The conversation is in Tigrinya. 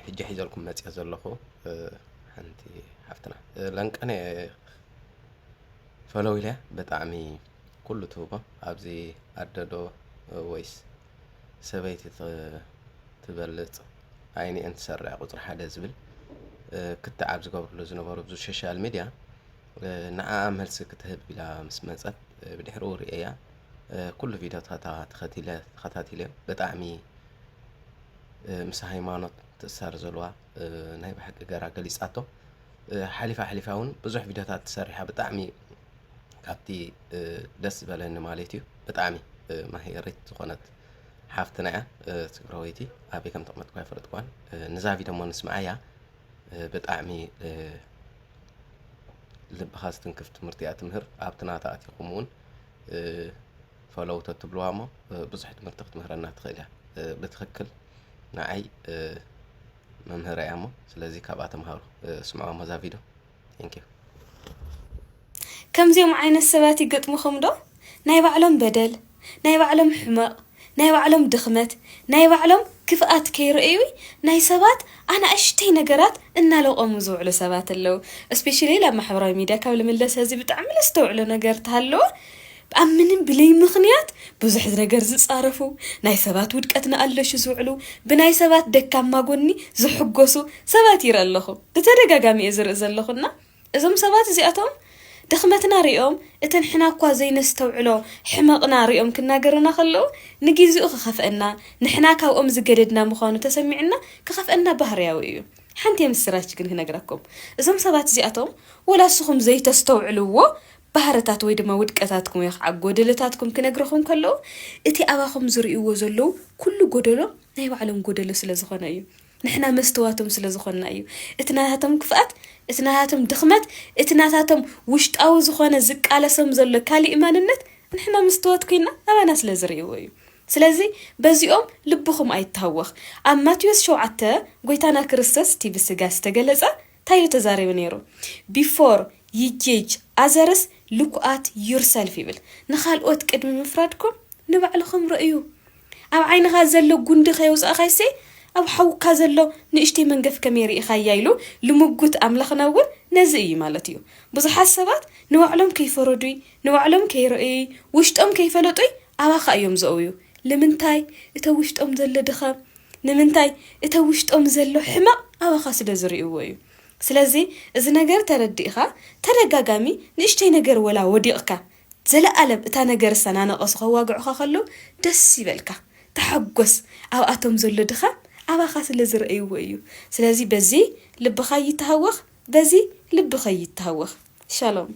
حجي حيزلكم ماتي زلخو حنتي حفتنا لانقني فلوي له بطعمي كل توبه ابزي اددو ويس سبيتي تبلط عيني انت سرع قطر حدا زبل كنت عابز قبل زنبرو بزو سوشيال ميديا نعم هلس كتهب بلا مسمصت بدحرو رئيا كل فيديو تخاتيله بطعمي مس هيمانوت تسار زلوا ناي بحق غرا غليصاتو حليفاون بزح فيديوهات تسريحه بطعمي كابتي دس بلن مالتي بطعمي ما هي ريت زخنت حافتنا تقرويتي ابي كم تقمت كاي فرطكوان نزا فيديو مو نسمعيا بطعمي لب خاصتن كفت مرتيات مهر ابتنا تاتيقومون فلو تتبلوامو بزح تمرتقت مهرنا تخيلها بتخكل نعي ممهر يامو سلازي كاباتم هارو سمعوا مزا فيديو ثانك يو كم زيوم عين السبات يقطمخم دو ناي بعلم بدل ناي بعلم حماق ناي بعلم دخمت ناي بعلم كفات كيرئيوي ناي سبات انا اشتي نقرات ان لو امزو على سبات اللو اسبيشلي لما حبراي ميديا كابل ملس هزي بتعمل استوعلو نقرت هالو بأمنن بلي مخنيات بزح ነገር ዝጻረፉ ናይ ሰባት ውድቀትና አለሽ ዝውዕሉ ብናይ ሰባት ደካማ ጎኒ ዝሕጎሱ ሰባት ይረለኹ በተደጋጋሚ እዝር ዘለኹና እዞም ሰባት እዚአቶም ድኽመትና ሪኦም እተን ሕና እኳ ዘይነስተውዕሎ ሕመቕና ሪኦም ክናገሩና ከለው ንግዚኡ ክኸፍአና ንሕና ካብኦም ዝገደድና ምዃኑ ተሰሚዕና ክኸፍአና ባህርያዊ እዩ ሓንቲ ምስራች ግን ክነግራኩም እዞም ሰባት እዚአቶም ወላስኹም ዘይተስተውዕልዎ ባህርታት ወይ ድማ ውድቀታትኩም ይኽዓ ጎደለታትኩም ክነግረኹም ከለው እቲ አባኹም ዝርእይዎ ዘለው ኩሉ ጎደሎ ናይ ባዕሎም ጎደሎ ስለ ዝኾነ እዩ ንሕና መስተዋቶም ስለ ዝኾነ እዩ እቲ ናታቶም ክፍአት እቲ ናታቶም ድኽመት እቲ ናታቶም ውሽጣዊ ዝኾነ ዝቃለሰም ዘሎ ካሊእ ማንነት ንሕና መስተዋት ኮይና አባና ስለ ዝርእይዎ እዩ ስለዚህ በዚኦም ልብኹም አይታወኽ ኣብ ማቴዎስ 7 ጎይታና ክርስቶስ እቲ ብስጋ ዝተገለጸ ታዩ ተዛሪቡ ነይሩ before you judge others look at yourself ይብል ንኻልኦት ቅድሚ ምፍራድኩም ንባዕልኹም ርእዩ ኣብ ዓይንኻ ዘሎ ጉንዲ ኸይውፃእኻይሴ ኣብ ሓውካ ዘሎ ንእሽተይ መንገፍ ከመይ ርኢኻ ኢሉ ልምጉት ኣምላኽና እውን ነዚ እዩ ማለት እዩ ብዙሓት ሰባት ንባዕሎም ከይፈረዱይ ንባዕሎም ከይርእዩ ውሽጦም ከይፈለጡይ ኣባኻ እዮም ዘእዩ ንምንታይ እተ ውሽጦም ዘሎ ድኻም ንምንታይ እተ ውሽጦም ዘሎ ሕማቕ ኣባኻ ስለ ዝርእይዎ እዩ ስለዚህ እዚ ነገር ተረዲእኻ ተደጋጋሚ ንእሽተይ ነገር ወላ ወዲቕካ ዘለዓለም እታ ነገር ሰናነቐስ ኸዋግዑኻ ከለው ደስ ይበልካ ተሐጎስ ኣብ ኣቶም ዘሎ ድኻም ኣባኻ ስለ ዝርእይዎ እዩ ስለዚህ በዚ ልብኻ ይተሃወኽ በዚ ልብኻ ይተሃወኽ ሻሎም